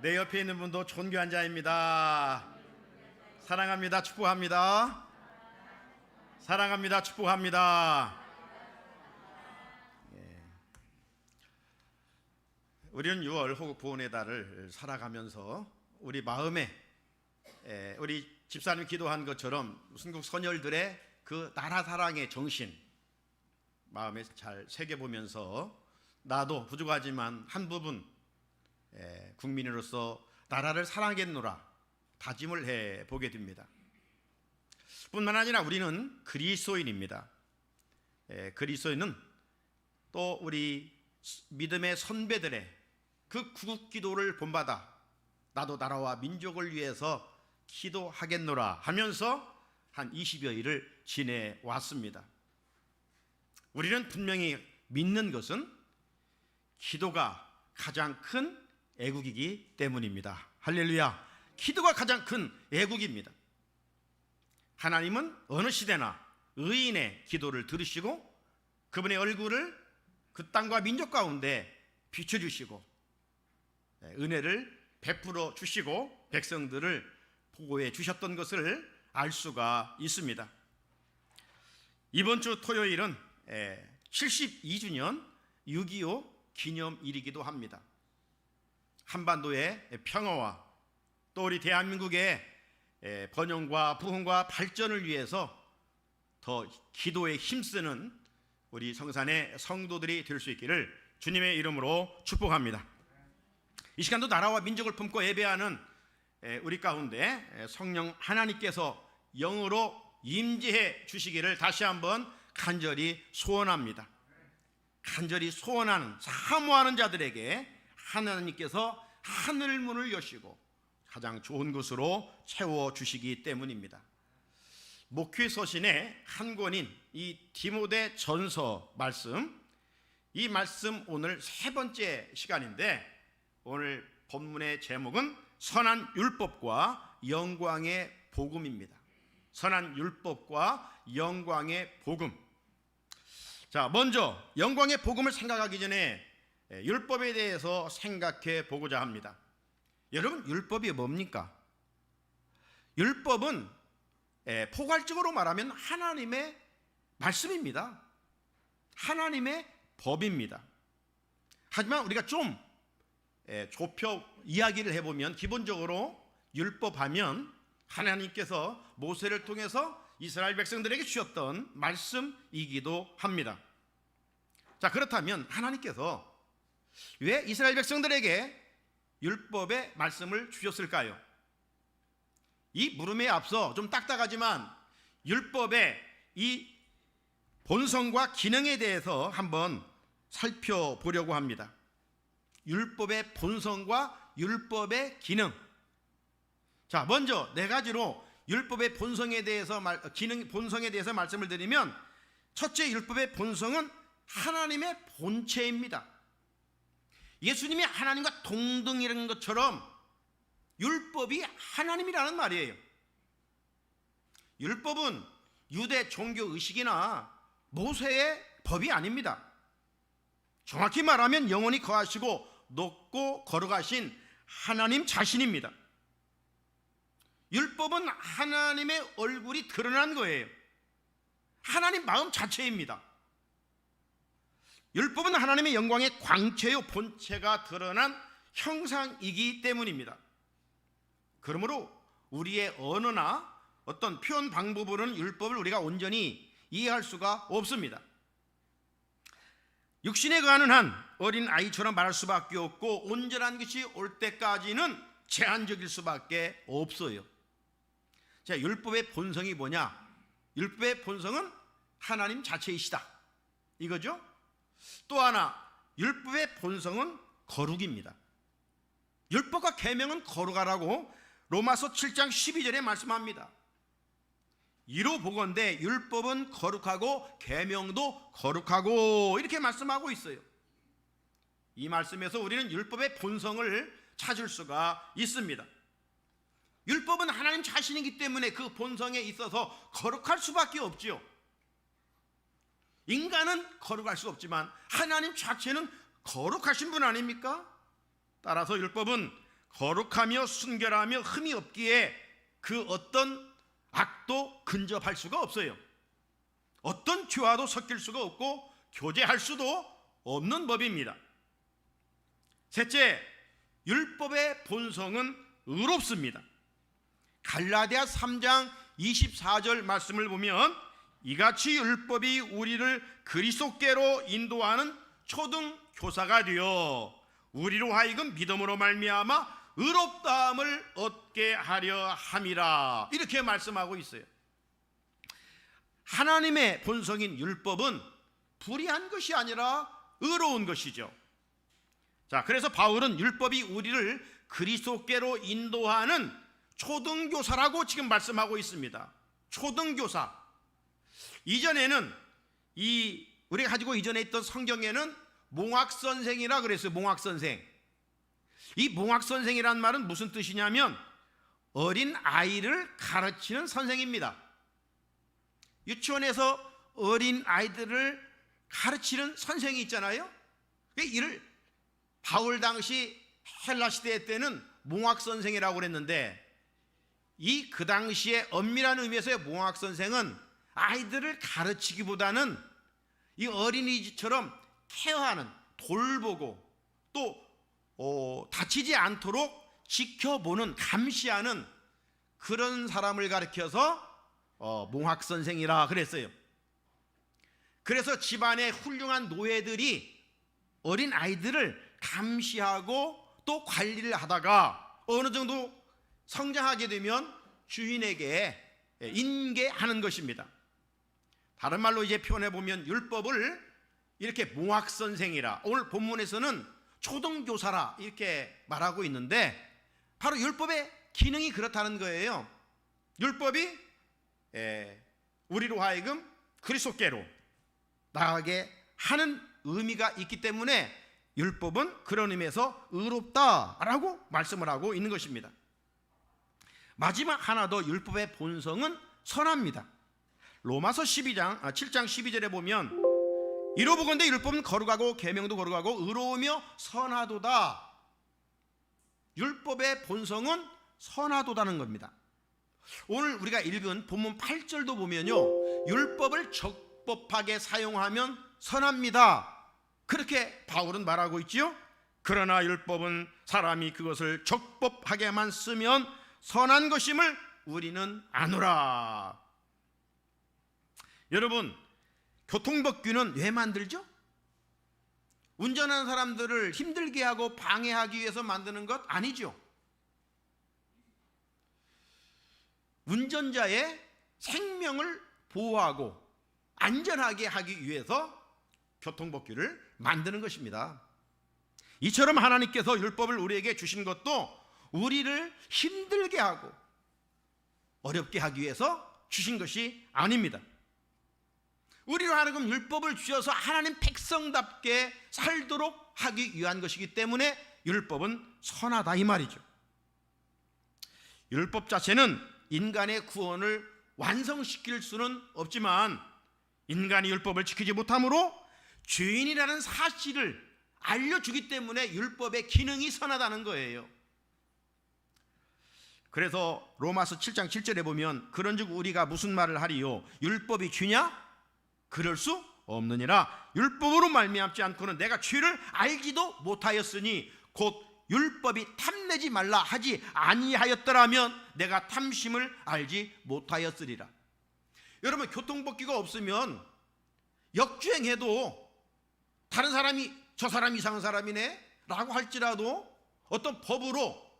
내 옆에 있는 분도 존귀한 자입니다. 사랑합니다. 축복합니다. 사랑합니다. 축복합니다. 우리는 6월 호국 보훈의 달을 살아가면서 우리 마음에 우리 집사님 기도한 것처럼 순국 선열들의 그 나라 사랑의 정신 마음에 잘 새겨보면서 나도 부족하지만 한 부분 국민으로서 나라를 사랑하겠노라 다짐을 해보게 됩니다. 뿐만 아니라 우리는 그리스도인입니다. 그리스도인은 또 우리 믿음의 선배들의 그 구국 기도를 본받아 나도 나라와 민족을 위해서 기도하겠노라 하면서 한 20여일을 지내왔습니다. 우리는 분명히 믿는 것은 기도가 가장 큰 애국이기 때문입니다. 할렐루야. 기도가 가장 큰 애국입니다. 하나님은 어느 시대나 의인의 기도를 들으시고 그분의 얼굴을 그 땅과 민족 가운데 비춰주시고 은혜를 베풀어 주시고 백성들을 보호해 주셨던 것을 알 수가 있습니다. 이번 주 토요일은 72주년 6.25 기념일이기도 합니다. 한반도의 평화와 또 우리 대한민국의 번영과 부흥과 발전을 위해서 더 기도에 힘쓰는 우리 성산의 성도들이 될 수 있기를 주님의 이름으로 축복합니다. 이 시간도 나라와 민족을 품고 예배하는 우리 가운데 성령 하나님께서 영으로 임재해 주시기를 다시 한번 간절히 소원합니다. 간절히 소원하는 사모하는 자들에게 하나님께서 하늘 문을 여시고 가장 좋은 곳으로 채워주시기 때문입니다. 목회 서신의 한 권인 이 디모데 전서 말씀, 이 말씀 오늘 세 번째 시간인데 오늘 본문의 제목은 선한 율법과 영광의 복음입니다. 선한 율법과 영광의 복음. 자, 먼저 영광의 복음을 생각하기 전에 율법에 대해서 생각해 보고자 합니다. 여러분, 율법이 뭡니까? 율법은 포괄적으로 말하면 하나님의 말씀입니다. 하나님의 법입니다. 하지만 우리가 좀 좁혀 이야기를 해보면 기본적으로 율법하면 하나님께서 모세를 통해서 이스라엘 백성들에게 주셨던 말씀이기도 합니다. 자, 그렇다면 하나님께서 왜 이스라엘 백성들에게 율법의 말씀을 주셨을까요? 이 물음에 앞서 좀 딱딱하지만 율법의 이 본성과 기능에 대해서 한번 살펴보려고 합니다. 율법의 본성과 율법의 기능. 자, 먼저 네 가지로 율법의 본성에 대해서 본성에 대해서 말씀을 드리면, 첫째, 율법의 본성은 하나님의 본체입니다. 예수님이 하나님과 동등이라는 것처럼 율법이 하나님이라는 말이에요. 율법은 유대 종교 의식이나 모세의 법이 아닙니다. 정확히 말하면 영원히 거하시고 높고 거룩하신 하나님 자신입니다. 율법은 하나님의 얼굴이 드러난 거예요. 하나님 마음 자체입니다. 율법은 하나님의 영광의 광채요 본체가 드러난 형상이기 때문입니다. 그러므로 우리의 언어나 어떤 표현 방법으로는 율법을 우리가 온전히 이해할 수가 없습니다. 육신에 관한 한 어린 아이처럼 말할 수밖에 없고 온전한 것이 올 때까지는 제한적일 수밖에 없어요. 자, 율법의 본성이 뭐냐? 율법의 본성은 하나님 자체이시다, 이거죠. 또 하나, 율법의 본성은 거룩입니다. 율법과 계명은 거룩하라고 로마서 7장 12절에 말씀합니다. 이로 보건대 율법은 거룩하고 계명도 거룩하고, 이렇게 말씀하고 있어요. 이 말씀에서 우리는 율법의 본성을 찾을 수가 있습니다. 율법은 하나님 자신이기 때문에 그 본성에 있어서 거룩할 수밖에 없지요. 인간은 거룩할 수 없지만 하나님 자체는 거룩하신 분 아닙니까? 따라서 율법은 거룩하며 순결하며 흠이 없기에 그 어떤 악도 근접할 수가 없어요. 어떤 죄와도 섞일 수가 없고 교제할 수도 없는 법입니다. 셋째, 율법의 본성은 의롭습니다. 갈라디아 3장 24절 말씀을 보면 이같이 율법이 우리를 그리스도께로 인도하는 초등 교사가 되어 우리로 하여금 믿음으로 말미암아 의롭다함을 얻게 하려 함이라, 이렇게 말씀하고 있어요. 하나님의 본성인 율법은 불의한 것이 아니라 의로운 것이죠. 자, 그래서 바울은 율법이 우리를 그리스도께로 인도하는 초등교사라고 지금 말씀하고 있습니다. 초등교사. 이전에는 우리가 가지고 이전에 있던 성경에는 몽학선생이라 그랬어요. 몽학선생. 이 몽학선생이란 말은 무슨 뜻이냐면 어린 아이를 가르치는 선생입니다. 유치원에서 어린 아이들을 가르치는 선생이 있잖아요. 이를 바울 당시 헬라 시대 때는 몽학선생이라고 그랬는데, 그 당시에 엄밀한 의미에서의 몽학선생은 아이들을 가르치기보다는 이 어린이처럼 케어하는, 돌보고 또 다치지 않도록 지켜보는, 감시하는 그런 사람을 가르쳐서 몽학선생이라 그랬어요. 그래서 집안의 훌륭한 노예들이 어린 아이들을 감시하고 또 관리를 하다가 어느 정도 성장하게 되면 주인에게 인계하는 것입니다. 다른 말로 이제 표현해 보면 율법을 이렇게 몽학선생이라, 오늘 본문에서는 초등교사라 이렇게 말하고 있는데, 바로 율법의 기능이 그렇다는 거예요. 율법이 우리로 하여금 그리스도께로 나아가게 하는 의미가 있기 때문에 율법은 그런 의미에서 의롭다라고 말씀을 하고 있는 것입니다. 마지막 하나 더, 율법의 본성은 선합니다. 로마서 7장 12절에 보면 이로보건대 율법은 거룩하고 계명도 거룩하고 의로우며 선하도다. 율법의 본성은 선하도다는 겁니다. 오늘 우리가 읽은 본문 8절도 보면요, 율법을 적법하게 사용하면 선합니다, 그렇게 바울은 말하고 있지요. 그러나 율법은 사람이 그것을 적법하게만 쓰면 선한 것임을 우리는 아노라. 여러분, 교통법규는 왜 만들죠? 운전하는 사람들을 힘들게 하고 방해하기 위해서 만드는 것 아니죠. 운전자의 생명을 보호하고 안전하게 하기 위해서 교통법규를 만드는 것입니다. 이처럼 하나님께서 율법을 우리에게 주신 것도 우리를 힘들게 하고 어렵게 하기 위해서 주신 것이 아닙니다. 우리로 하여금 율법을 주셔서 하나님 백성답게 살도록 하기 위한 것이기 때문에 율법은 선하다, 이 말이죠. 율법 자체는 인간의 구원을 완성시킬 수는 없지만 인간이 율법을 지키지 못함으로 죄인이라는 사실을 알려주기 때문에 율법의 기능이 선하다는 거예요. 그래서 로마서 7장 7절에 보면 그런즉 우리가 무슨 말을 하리요? 율법이 죄냐? 그럴 수 없느니라. 율법으로 말미암지 않고는 내가 죄를 알지도 못하였으니 곧 율법이 탐내지 말라 하지 아니하였더라면 내가 탐심을 알지 못하였으리라. 여러분, 교통법규가 없으면 역주행해도 다른 사람이 저 사람 이상한 사람이네 라고 할지라도 어떤 법으로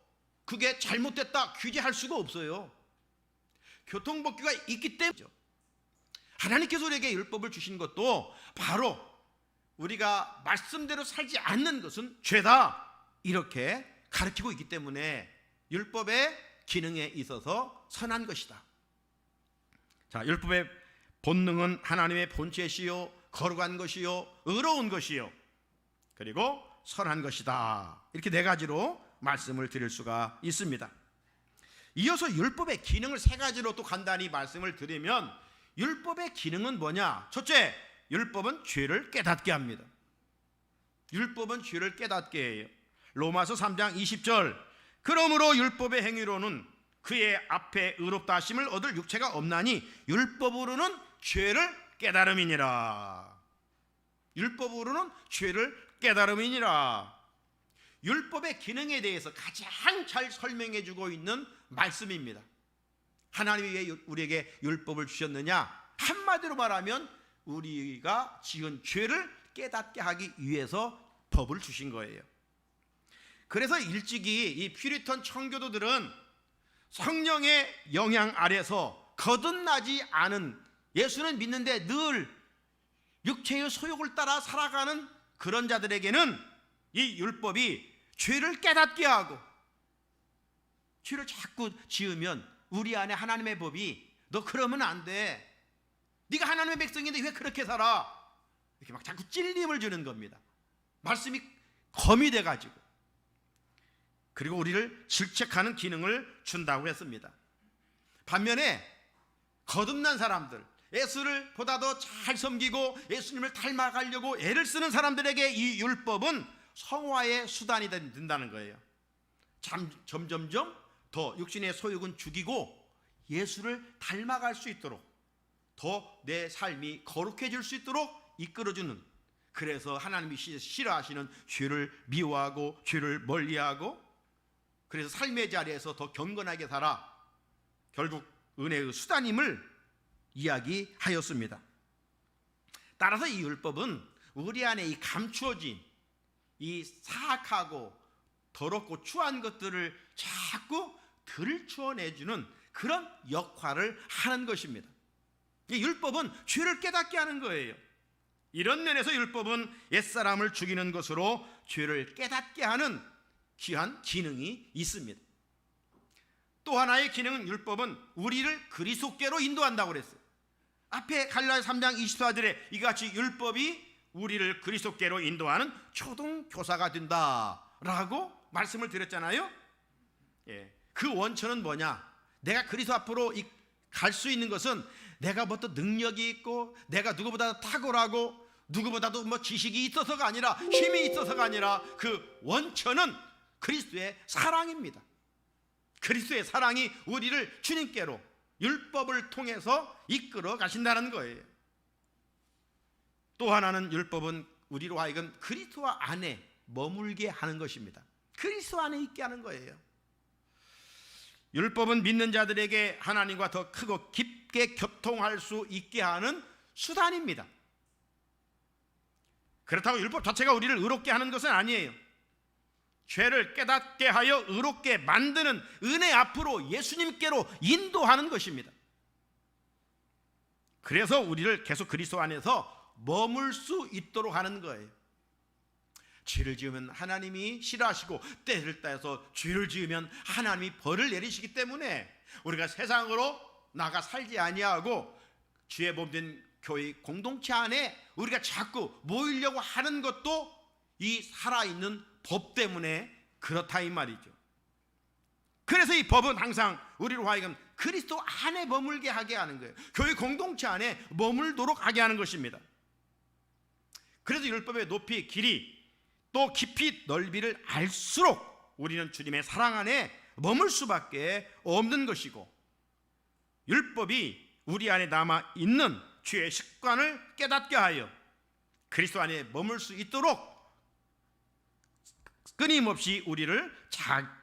그게 잘못됐다 규제할 수가 없어요. 교통법규가 있기 때문이죠. 하나님께서 우리에게 율법을 주신 것도 바로 우리가 말씀대로 살지 않는 것은 죄다 이렇게 가르치고 있기 때문에 율법의 기능에 있어서 선한 것이다. 자, 율법의 본능은 하나님의 본체시요 거룩한 것이요 의로운 것이요 그리고 선한 것이다. 이렇게 네 가지로 말씀을 드릴 수가 있습니다. 이어서 율법의 기능을 세 가지로 또 간단히 말씀을 드리면, 율법의 기능은 뭐냐? 첫째, 율법은 죄를 깨닫게 합니다. 율법은 죄를 깨닫게 해요. 로마서 3장 20절, 그러므로 율법의 행위로는 그의 앞에 의롭다 하심을 얻을 육체가 없나니 율법으로는 죄를 깨달음이니라. 율법으로는 죄를 깨달음이니라. 율법의 기능에 대해서 가장 잘 설명해 주고 있는 말씀입니다. 하나님이 왜 우리에게 율법을 주셨느냐? 한마디로 말하면 우리가 지은 죄를 깨닫게 하기 위해서 법을 주신 거예요. 그래서 일찍이 이 퓨리턴 청교도들은 성령의 영향 아래서 거듭나지 않은, 예수는 믿는데 늘 육체의 소욕을 따라 살아가는 그런 자들에게는 이 율법이 죄를 깨닫게 하고, 죄를 자꾸 지으면 우리 안에 하나님의 법이 너 그러면 안 돼, 네가 하나님의 백성인데 왜 그렇게 살아, 이렇게 막 자꾸 찔림을 주는 겁니다. 말씀이 검이 돼가지고. 그리고 우리를 질책하는 기능을 준다고 했습니다. 반면에 거듭난 사람들, 예수를 보다 더 잘 섬기고 예수님을 닮아가려고 애를 쓰는 사람들에게 이 율법은 성화의 수단이 된다는 거예요. 점점점 더 육신의 소욕은 죽이고 예수를 닮아갈 수 있도록, 더 내 삶이 거룩해질 수 있도록 이끌어주는, 그래서 하나님이 싫어하시는 죄를 미워하고 죄를 멀리하고, 그래서 삶의 자리에서 더 경건하게 살아, 결국 은혜의 수단임을 이야기하였습니다. 따라서 이 율법은 우리 안에 이 감추어진 이 사악하고 더럽고 추한 것들을 자꾸 들추어내주는 그런 역할을 하는 것입니다. 이 율법은 죄를 깨닫게 하는 거예요. 이런 면에서 율법은 옛사람을 죽이는 것으로 죄를 깨닫게 하는 귀한 기능이 있습니다. 또 하나의 기능은, 율법은 우리를 그리스도께로 인도한다고 그랬어요. 앞에 갈라디아 3장 24절에 이같이 율법이 우리를 그리스도께로 인도하는 초등교사가 된다라고 말씀을 드렸잖아요. 그 원천은 뭐냐? 내가 그리스도 앞으로 갈 수 있는 것은 내가 뭐 또 능력이 있고 내가 누구보다 탁월하고 누구보다도 뭐 지식이 있어서가 아니라, 힘이 있어서가 아니라, 그 원천은 그리스도의 사랑입니다. 그리스도의 사랑이 우리를 주님께로 율법을 통해서 이끌어 가신다는 거예요. 또 하나는, 율법은 우리로 하여금 그리스도 안에 머물게 하는 것입니다. 그리스도 안에 있게 하는 거예요. 율법은 믿는 자들에게 하나님과 더 크고 깊게 교통할 수 있게 하는 수단입니다. 그렇다고 율법 자체가 우리를 의롭게 하는 것은 아니에요. 죄를 깨닫게 하여 의롭게 만드는, 은혜 앞으로 예수님께로 인도하는 것입니다. 그래서 우리를 계속 그리스도 안에서 머물 수 있도록 하는 거예요. 죄를 지으면 하나님이 싫어하시고, 때를 따서 죄를 지으면 하나님이 벌을 내리시기 때문에 우리가 세상으로 나가 살지 아니하고 주의 몸된 교회 공동체 안에 우리가 자꾸 모이려고 하는 것도 이 살아있는 법 때문에 그렇다 이 말이죠. 그래서 이 법은 항상 우리로 하여금 그리스도 안에 머물게 하게 하는 거예요. 교회 공동체 안에 머물도록 하게 하는 것입니다. 그래서 율법의 높이, 길이, 또 깊이, 넓이를 알수록 우리는 주님의 사랑 안에 머물 수밖에 없는 것이고, 율법이 우리 안에 남아있는 죄의 습관을 깨닫게 하여 그리스도 안에 머물 수 있도록 끊임없이 우리를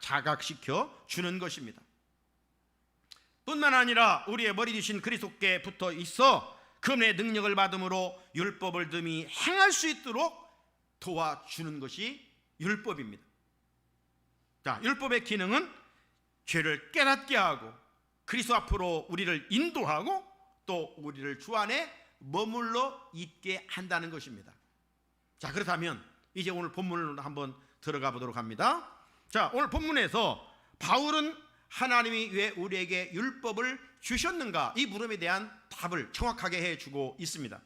자각시켜 주는 것입니다. 뿐만 아니라 우리의 머리 되신 그리스도께 붙어 있어 그분의 능력을 받음으로 율법을 듬이 행할 수 있도록 도와주는 것이 율법입니다. 자, 율법의 기능은 죄를 깨닫게 하고 그리스도 앞으로 우리를 인도하고 또 우리를 주 안에 머물러 있게 한다는 것입니다. 자, 그렇다면 이제 오늘 본문으로 한번 들어가 보도록 합니다. 자, 오늘 본문에서 바울은 하나님이 왜 우리에게 율법을 주셨는가, 이 물음에 대한 답을 정확하게 해주고 있습니다.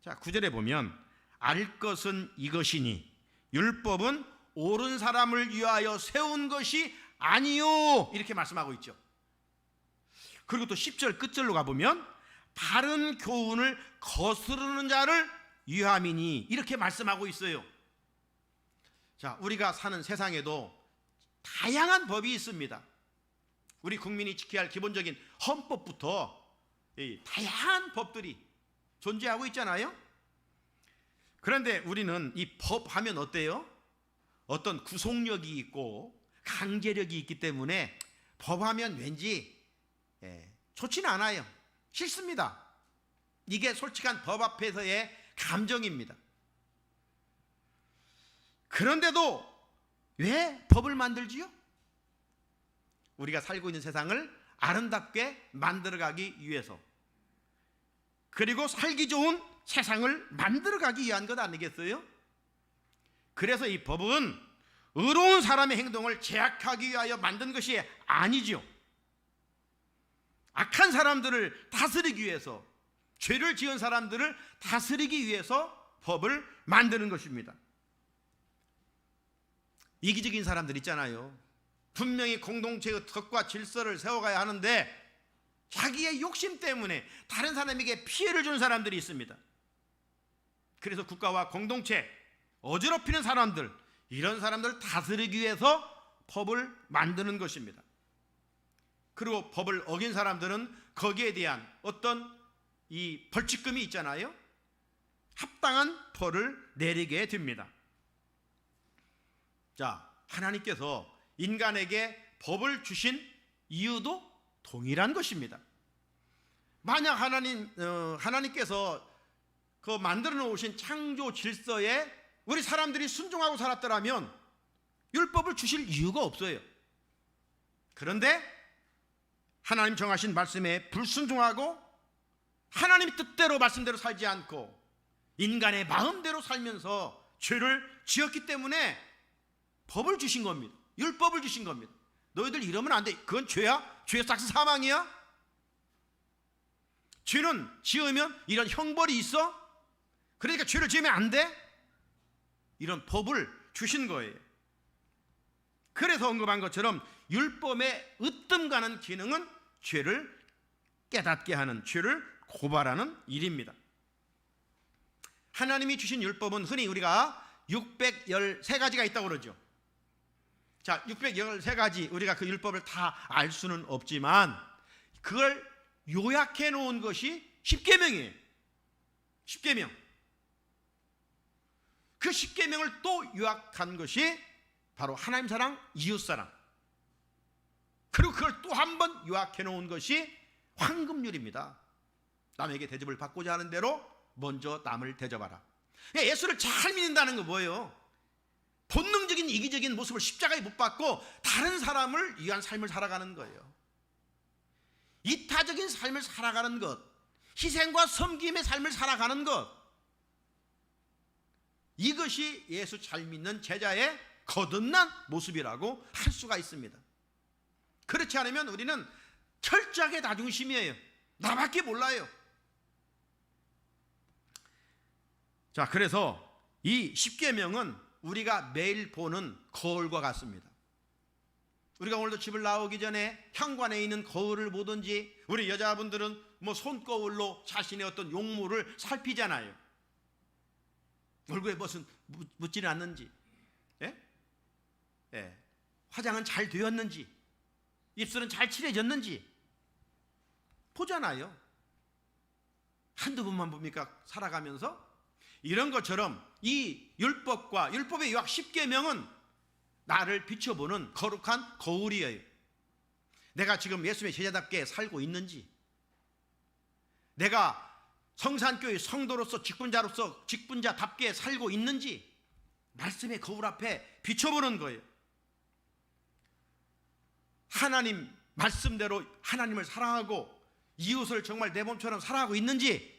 자, 9절에 보면 알 것은 이것이니 율법은 옳은 사람을 위하여 세운 것이 아니요, 이렇게 말씀하고 있죠. 그리고 또 10절 끝절로 가보면 바른 교훈을 거스르는 자를 위함이니, 이렇게 말씀하고 있어요. 자, 우리가 사는 세상에도 다양한 법이 있습니다. 우리 국민이 지켜야 할 기본적인 헌법부터 이 다양한 법들이 존재하고 있잖아요. 그런데 우리는 이 법 하면 어때요? 어떤 구속력이 있고 강제력이 있기 때문에 법 하면 왠지 좋지는 않아요. 싫습니다. 이게 솔직한 법 앞에서의 감정입니다. 그런데도 왜 법을 만들지요? 우리가 살고 있는 세상을 아름답게 만들어가기 위해서, 그리고 살기 좋은 세상을 만들어가기 위한 것 아니겠어요? 그래서 이 법은 의로운 사람의 행동을 제약하기 위하여 만든 것이 아니죠. 악한 사람들을 다스리기 위해서, 죄를 지은 사람들을 다스리기 위해서 법을 만드는 것입니다. 이기적인 사람들 있잖아요. 분명히 공동체의 덕과 질서를 세워가야 하는데 자기의 욕심 때문에 다른 사람에게 피해를 주는 사람들이 있습니다. 그래서 국가와 공동체, 어지럽히는 사람들, 이런 사람들을 다스리기 위해서 법을 만드는 것입니다. 그리고 법을 어긴 사람들은 거기에 대한 어떤 이 벌칙금이 있잖아요. 합당한 벌을 내리게 됩니다. 자, 하나님께서 인간에게 법을 주신 이유도 동일한 것입니다. 만약 하나님께서 그 만들어 놓으신 창조 질서에 우리 사람들이 순종하고 살았더라면 율법을 주실 이유가 없어요. 그런데 하나님 정하신 말씀에 불순종하고 하나님 뜻대로 말씀대로 살지 않고 인간의 마음대로 살면서 죄를 지었기 때문에 법을 주신 겁니다. 율법을 주신 겁니다. 너희들 이러면 안 돼. 그건 죄야? 죄 싹스 사망이야? 죄는 지으면 이런 형벌이 있어? 그러니까 죄를 지으면 안 돼? 이런 법을 주신 거예요. 그래서 언급한 것처럼 율법의 으뜸 가는 기능은 죄를 깨닫게 하는, 죄를 고발하는 일입니다. 하나님이 주신 율법은 흔히 우리가 613가지가 있다고 그러죠. 자, 613가지, 우리가 그 율법을 다 알 수는 없지만 그걸 요약해 놓은 것이 10계명이에요. 10계명. 그 10계명을 또 요약한 것이 바로 하나님 사랑, 이웃 사랑. 그리고 그걸 또 한 번 요약해 놓은 것이 황금률입니다. 남에게 대접을 받고자 하는 대로 먼저 남을 대접하라. 예수를 잘 믿는다는 거 뭐예요? 본능적인 이기적인 모습을 십자가에 못 박고 다른 사람을 위한 삶을 살아가는 거예요. 이타적인 삶을 살아가는 것, 희생과 섬김의 삶을 살아가는 것, 이것이 예수 잘 믿는 제자의 거듭난 모습이라고 할 수가 있습니다. 그렇지 않으면 우리는 철저하게 나중심이에요. 나밖에 몰라요. 자, 그래서 이 10계명은 우리가 매일 보는 거울과 같습니다. 우리가 오늘도 집을 나오기 전에 현관에 있는 거울을 보든지, 우리 여자분들은 뭐 손거울로 자신의 어떤 용모를 살피잖아요. 얼굴에 무슨 묻지는 않는지, 화장은 잘 되었는지, 입술은 잘 칠해졌는지 보잖아요. 한두 번만 봅니까? 살아가면서. 이런 것처럼 이 율법과 율법의 요약 10계명은 나를 비춰보는 거룩한 거울이에요. 내가 지금 예수의 제자답게 살고 있는지, 내가 성산교회 성도로서 직분자답게 살고 있는지 말씀의 거울 앞에 비춰보는 거예요. 하나님 말씀대로 하나님을 사랑하고 이웃을 정말 내 몸처럼 사랑하고 있는지.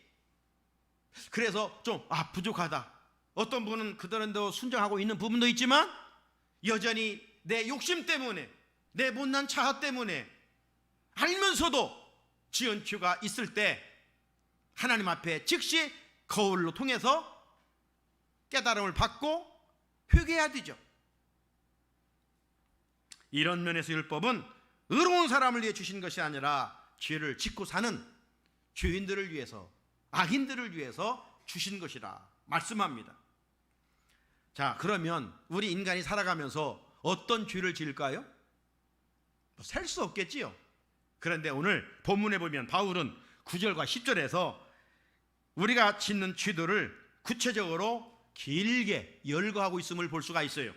그래서 좀 부족하다. 어떤 분은 그들은도 순종하고 있는 부분도 있지만 여전히 내 욕심 때문에, 내 못난 자아 때문에 알면서도 지은 죄가 있을 때 하나님 앞에 즉시 거울로 통해서 깨달음을 받고 회개해야 되죠. 이런 면에서 율법은 의로운 사람을 위해 주신 것이 아니라 죄를 짓고 사는 죄인들을 위해서, 악인들을 위해서 주신 것이라 말씀합니다. 자, 그러면 우리 인간이 살아가면서 어떤 죄를 지을까요? 셀 수 없겠지요. 그런데 오늘 본문에 보면 바울은 9절과 10절에서 우리가 짓는 죄들을 구체적으로 길게 열거하고 있음을 볼 수가 있어요.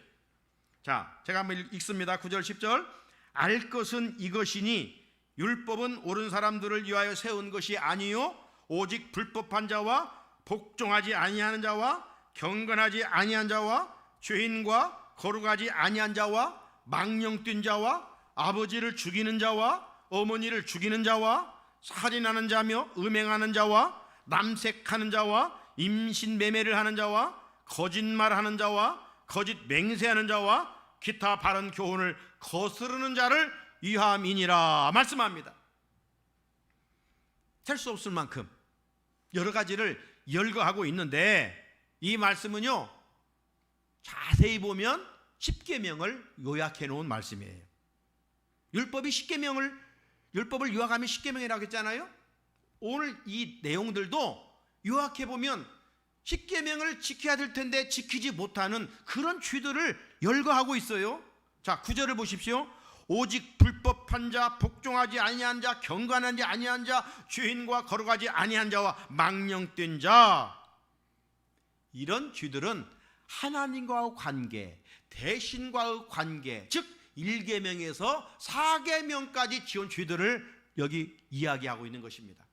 자, 제가 한번 읽습니다. 9절 10절. 알 것은 이것이니 율법은 옳은 사람들을 위하여 세운 것이 아니요 오직 불법한 자와 복종하지 아니하는 자와 경건하지 아니한 자와 죄인과 거룩하지 아니한 자와 망령뛴 자와 아버지를 죽이는 자와 어머니를 죽이는 자와 살인하는 자며 음행하는 자와 남색하는 자와 임신매매를 하는 자와 거짓말하는 자와 거짓 맹세하는 자와 기타 바른 교훈을 거스르는 자를 위함이니라 말씀합니다. 셀 수 없을 만큼 여러 가지를 열거하고 있는데 이 말씀은요 자세히 보면 10계명을 요약해 놓은 말씀이에요. 율법을 요약하면 10계명이라고 했잖아요. 오늘 이 내용들도 요약해 보면 10계명을 지켜야 될 텐데 지키지 못하는 그런 죄들을 열거하고 있어요. 자, 9절을 보십시오. 오직 불법한 자, 복종하지 아니한 자, 경건하지 아니한 자, 죄인과 거룩하지 아니한 자와 망령된 자. 이런 죄들은 하나님과의 관계, 대신과의 관계, 즉 1계명에서 4계명까지 지은 죄들을 여기 이야기하고 있는 것입니다.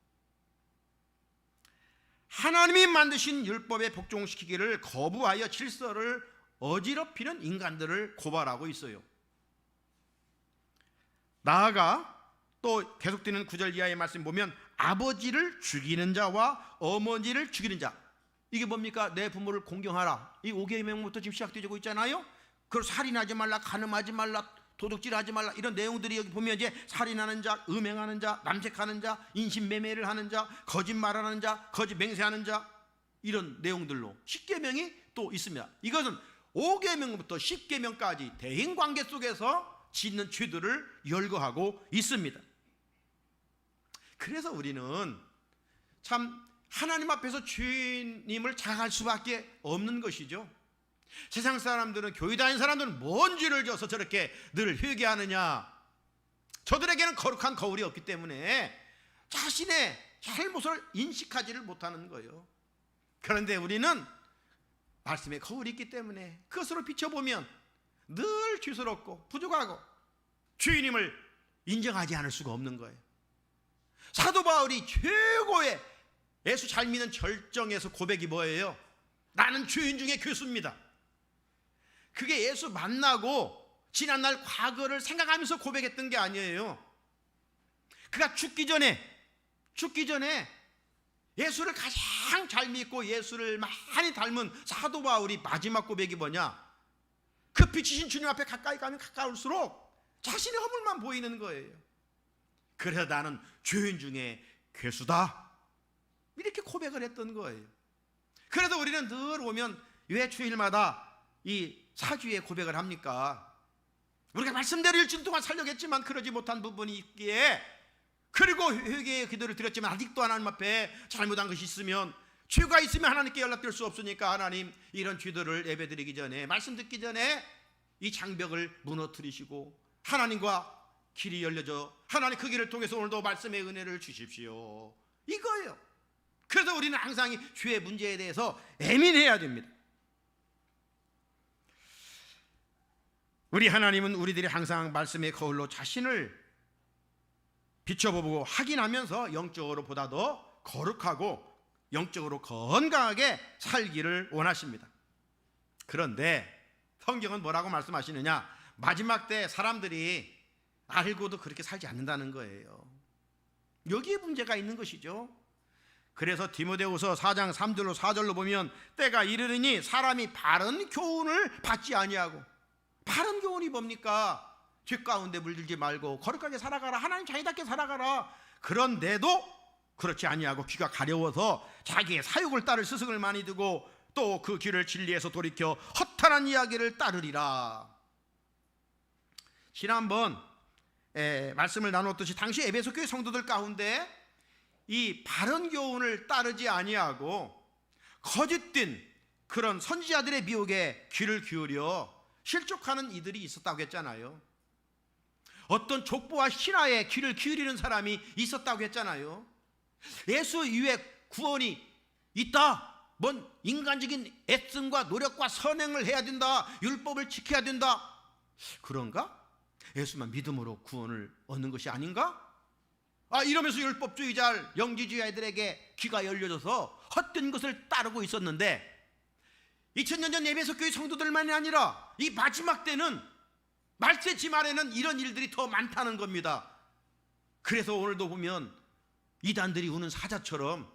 하나님이 만드신 율법에 복종시키기를 거부하여 질서를 어지럽히는 인간들을 고발하고 있어요. 나아가 또 계속되는 9절 이하의 말씀 보면 아버지를 죽이는 자와 어머니를 죽이는 자, 이게 뭡니까? 내 부모를 공경하라. 이 5계명부터 지금 시작되고 있잖아요. 그걸 살인하지 말라, 간음하지 말라, 도둑질하지 말라, 이런 내용들이 여기 보면 이제 살인하는 자, 음행하는 자, 남색하는 자, 인신매매를 하는 자, 거짓말하는 자, 거짓 맹세하는 자, 이런 내용들로 10계명이 또 있습니다. 이것은 5계명부터 10계명까지 대인관계 속에서 짓는 죄들을 열거하고 있습니다. 그래서 우리는 참 하나님 앞에서 주님을 자각할 수밖에 없는 것이죠. 세상 사람들은, 교회 다니는 사람들은 뭔 죄를 져서 저렇게 늘 회개하느냐, 저들에게는 거룩한 거울이 없기 때문에 자신의 잘못을 인식하지를 못하는 거예요. 그런데 우리는 말씀의 거울이 있기 때문에 그것으로 비춰보면 늘 죄스럽고 부족하고 주님을 인정하지 않을 수가 없는 거예요. 사도 바울이 최고의 예수 잘 믿는 절정에서 고백이 뭐예요? 나는 죄인 중에 괴수입니다. 그게 예수 만나고 지난날 과거를 생각하면서 고백했던 게 아니에요. 그가 죽기 전에 예수를 가장 잘 믿고 예수를 많이 닮은 사도 바울이 마지막 고백이 뭐냐? 그 빛이신 주님 앞에 가까이 가면 가까울수록 자신의 허물만 보이는 거예요. 그래서 나는 죄인 중에 괴수다, 이렇게 고백을 했던 거예요. 그래도 우리는 늘 오면 왜 주일마다 이 사주의 고백을 합니까? 우리가 말씀대로 일주일 동안 살려겠지만 그러지 못한 부분이 있기에, 그리고 회개의 기도를 드렸지만 아직도 하나님 앞에 잘못한 것이 있으면, 죄가 있으면 하나님께 연락될 수 없으니까 하나님, 이런 죄들을 예배드리기 전에, 말씀 듣기 전에 이 장벽을 무너뜨리시고 하나님과 길이 열려져 하나님 그 길을 통해서 오늘도 말씀의 은혜를 주십시오, 이거예요. 그래서 우리는 항상 이 죄의 문제에 대해서 예민해야 됩니다. 우리 하나님은 우리들이 항상 말씀의 거울로 자신을 비춰보고 확인하면서 영적으로 보다 더 거룩하고 영적으로 건강하게 살기를 원하십니다. 그런데 성경은 뭐라고 말씀하시느냐? 마지막 때 사람들이 알고도 그렇게 살지 않는다는 거예요. 여기에 문제가 있는 것이죠. 그래서 디모데후서 4장 3절로 4절로 보면 때가 이르르니 사람이 바른 교훈을 받지 아니하고, 바른 교훈이 뭡니까? 죄 가운데 물들지 말고 거룩하게 살아가라, 하나님 자녀답게 살아가라. 그런데도 그렇지 아니하고 귀가 가려워서 자기의 사욕을 따를 스승을 많이 두고 또 그 길을 진리에서 돌이켜 허탄한 이야기를 따르리라. 지난번 말씀을 나눴듯이 당시 에베소 교회 성도들 가운데 이 바른 교훈을 따르지 아니하고 거짓된 그런 선지자들의 미혹에 귀를 기울여 실족하는 이들이 있었다고 했잖아요. 어떤 족보와 신화에 귀를 기울이는 사람이 있었다고 했잖아요. 예수 이후에 구원이 있다. 뭔 인간적인 애씀과 노력과 선행을 해야 된다. 율법을 지켜야 된다. 그런가? 예수만 믿음으로 구원을 얻는 것이 아닌가? 이러면서 율법주의자, 영지주의자들에게 귀가 열려져서 헛된 것을 따르고 있었는데 2000년 전 에베소 교회 성도들만이 아니라 이 마지막 때는 말세지 말에는 이런 일들이 더 많다는 겁니다. 그래서 오늘도 보면 이단들이 우는 사자처럼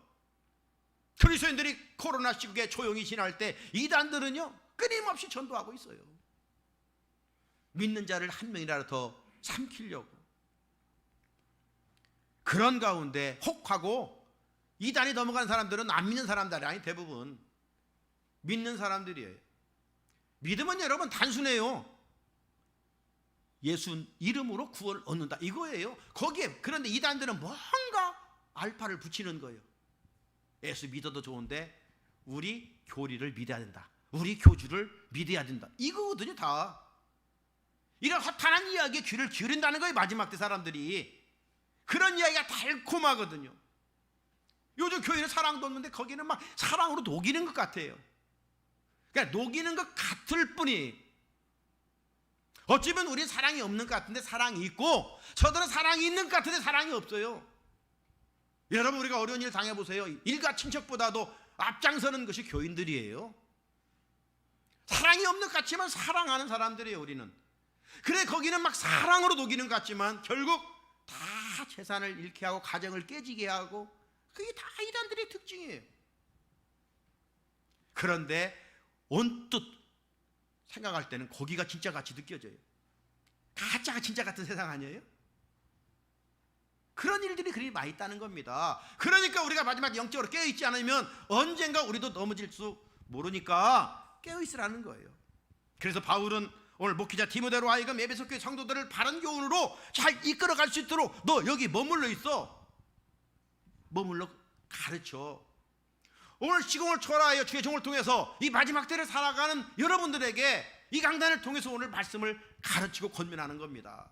그리스도인들이 코로나 시국에 조용히 지날 때 이단들은요 끊임없이 전도하고 있어요. 믿는 자를 한 명이라도 더 삼키려고. 그런 가운데 혹하고 이단이 넘어간 사람들은 안 믿는 사람들이 아니 대부분 믿는 사람들이에요. 믿음은 여러분 단순해요. 예수 이름으로 구원을 얻는다 이거예요. 거기에 그런데 이단들은 뭔가 알파를 붙이는 거예요. 예수 믿어도 좋은데 우리 교리를 믿어야 된다. 우리 교주를 믿어야 된다. 이거거든요 다. 이런 허탄한 이야기에 귀를 기울인다는 거예요. 마지막 때 사람들이. 그런 이야기가 달콤하거든요. 요즘 교회는 사랑도 없는데 거기는 막 사랑으로 녹이는 것 같아요. 그러니까 녹이는 것 같을 뿐이 어찌보면 우리는 사랑이 없는 것 같은데 사랑이 있고 저들은 사랑이 있는 것 같은데 사랑이 없어요. 여러분 우리가 어려운 일 당해보세요. 일가 친척보다도 앞장서는 것이 교인들이에요. 사랑이 없는 것 같지만 사랑하는 사람들이에요. 우리는. 그래 거기는 막 사랑으로 녹이는 것 같지만 결국 다 재산을 잃게 하고 가정을 깨지게 하고 그게 다 이단들의 특징이에요. 그런데 언뜻 생각할 때는 거기가 진짜 같이 느껴져요. 가짜가 진짜 같은 세상 아니에요? 그런 일들이 그리 많이 있다는 겁니다. 그러니까 우리가 마지막 영적으로 깨어있지 않으면 언젠가 우리도 넘어질 수 모르니까 깨어있으라는 거예요. 그래서 바울은 오늘 목회자 디모데로 하여금 에베소 교회 성도들을 바른 교훈으로 잘 이끌어갈 수 있도록 너 여기 머물러 있어. 머물러 가르쳐. 오늘 시공을 초월하여 주의 종을 통해서 이 마지막 때를 살아가는 여러분들에게 이 강단을 통해서 오늘 말씀을 가르치고 권면하는 겁니다.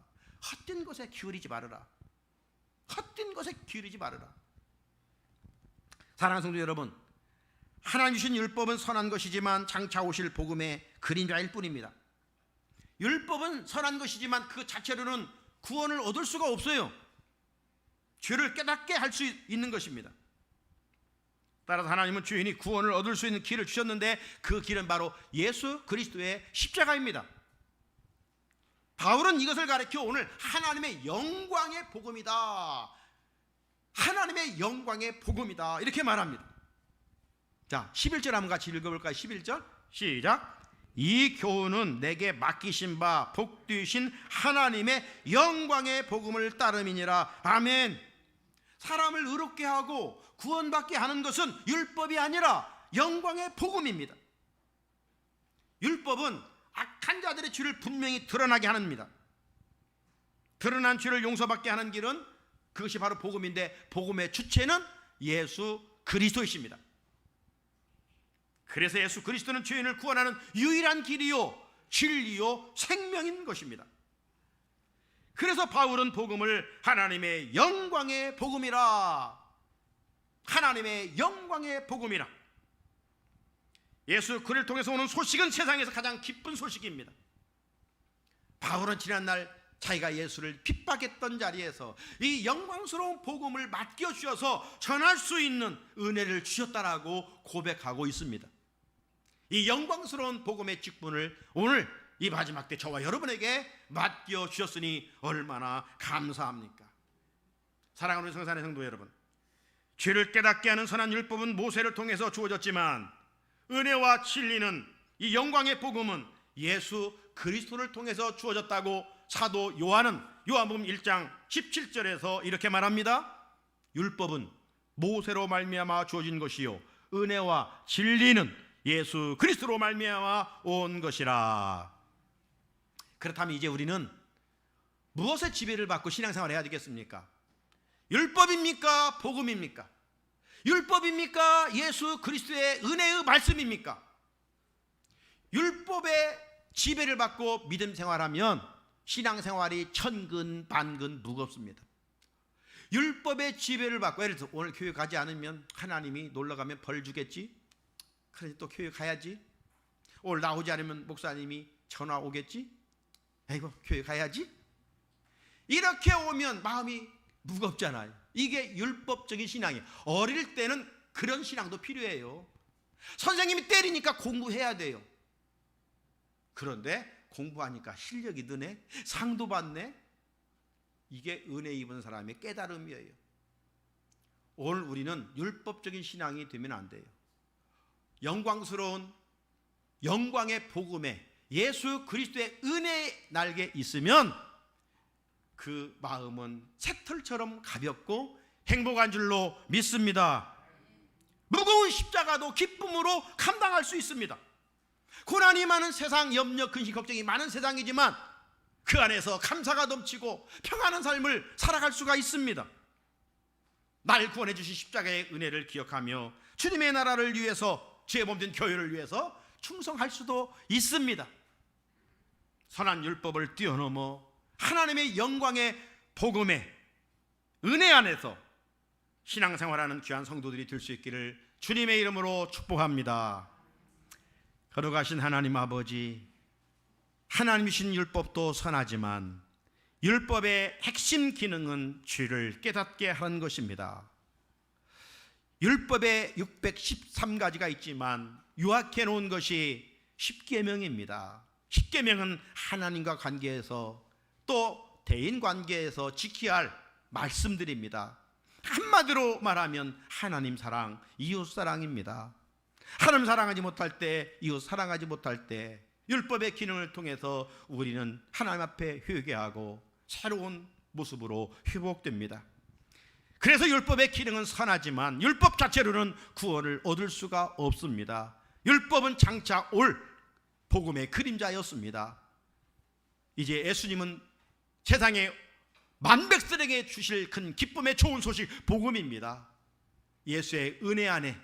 헛된 것에 기울이지 말아라. 헛된 것에 기울이지 말아라. 사랑하는 성도 여러분, 하나님 주신 율법은 선한 것이지만 장차 오실 복음의 그림자일 뿐입니다. 율법은 선한 것이지만 그 자체로는 구원을 얻을 수가 없어요. 죄를 깨닫게 할 수 있는 것입니다. 따라서 하나님은 주인이 구원을 얻을 수 있는 길을 주셨는데 그 길은 바로 예수 그리스도의 십자가입니다. 바울은 이것을 가리켜 오늘 하나님의 영광의 복음이다. 하나님의 영광의 복음이다. 이렇게 말합니다. 자, 11절 한번 같이 읽어볼까요? 11절 시작. 이 교훈은 내게 맡기신 바 복되신 하나님의 영광의 복음을 따름이니라. 아멘. 사람을 의롭게 하고 구원받게 하는 것은 율법이 아니라 영광의 복음입니다. 율법은 악한 자들의 죄를 분명히 드러나게 합니다. 드러난 죄를 용서받게 하는 길은 그것이 바로 복음인데 복음의 주체는 예수 그리스도이십니다. 그래서 예수 그리스도는 죄인을 구원하는 유일한 길이요 진리요 생명인 것입니다. 그래서 바울은 복음을 하나님의 영광의 복음이라, 하나님의 영광의 복음이라. 예수 그를 통해서 오는 소식은 세상에서 가장 기쁜 소식입니다. 바울은 지난날 자기가 예수를 핍박했던 자리에서 이 영광스러운 복음을 맡겨주셔서 전할 수 있는 은혜를 주셨다라고 고백하고 있습니다. 이 영광스러운 복음의 직분을 오늘 이 마지막 때 저와 여러분에게 맡겨주셨으니 얼마나 감사합니까? 사랑하는 성산의 성도 여러분, 죄를 깨닫게 하는 선한 율법은 모세를 통해서 주어졌지만 은혜와 진리는, 이 영광의 복음은 예수 그리스도를 통해서 주어졌다고 사도 요한은 요한복음 1장 17절에서 이렇게 말합니다. 율법은 모세로 말미암아 주어진 것이요 은혜와 진리는 예수 그리스도로 말미암아 온 것이라. 그렇다면 이제 우리는 무엇의 지배를 받고 신앙생활을 해야 되겠습니까? 율법입니까? 복음입니까? 율법입니까? 예수 그리스도의 은혜의 말씀입니까? 율법의 지배를 받고 믿음 생활하면 신앙생활이 천근반근 무겁습니다. 율법의 지배를 받고, 예를 들어서 오늘 교회 가지 않으면 하나님이 놀러가면 벌 주겠지? 그러니 또 교회 가야지. 오늘 나오지 않으면 목사님이 전화 오겠지? 아이고 교회 가야지. 이렇게 오면 마음이 무겁잖아요. 이게 율법적인 신앙이에요. 어릴 때는 그런 신앙도 필요해요. 선생님이 때리니까 공부해야 돼요. 그런데 공부하니까 실력이 느네, 상도 받네. 이게 은혜 입은 사람의 깨달음이에요. 오늘 우리는 율법적인 신앙이 되면 안 돼요. 영광스러운 영광의 복음에 예수 그리스도의 은혜의 날개 있으면 그 마음은 새털처럼 가볍고 행복한 줄로 믿습니다. 무거운 십자가도 기쁨으로 감당할 수 있습니다. 고난이 많은 세상, 염려, 근심, 걱정이 많은 세상이지만 그 안에서 감사가 넘치고 평안한 삶을 살아갈 수가 있습니다. 날 구원해 주신 십자가의 은혜를 기억하며 주님의 나라를 위해서, 죄 몸된 교회를 위해서 충성할 수도 있습니다. 선한 율법을 뛰어넘어 하나님의 영광의 복음의 은혜 안에서 신앙생활하는 귀한 성도들이 될 수 있기를 주님의 이름으로 축복합니다. 거룩하신 하나님 아버지, 하나님이신 율법도 선하지만 율법의 핵심 기능은 죄를 깨닫게 하는 것입니다. 율법에 613가지가 있지만 요약해 놓은 것이 십계명입니다. 십계명은 하나님과 관계에서 또 대인 관계에서 지켜야 할 말씀들입니다. 한마디로 말하면 하나님 사랑, 이웃 사랑입니다. 하나님 사랑하지 못할 때, 이웃 사랑하지 못할 때 율법의 기능을 통해서 우리는 하나님 앞에 회개하고 새로운 모습으로 회복됩니다. 그래서 율법의 기능은 선하지만 율법 자체로는 구원을 얻을 수가 없습니다. 율법은 장차 올 복음의 그림자였습니다. 이제 예수님은 세상에 만백성에게 주실 큰 기쁨의 좋은 소식 복음입니다. 예수의 은혜 안에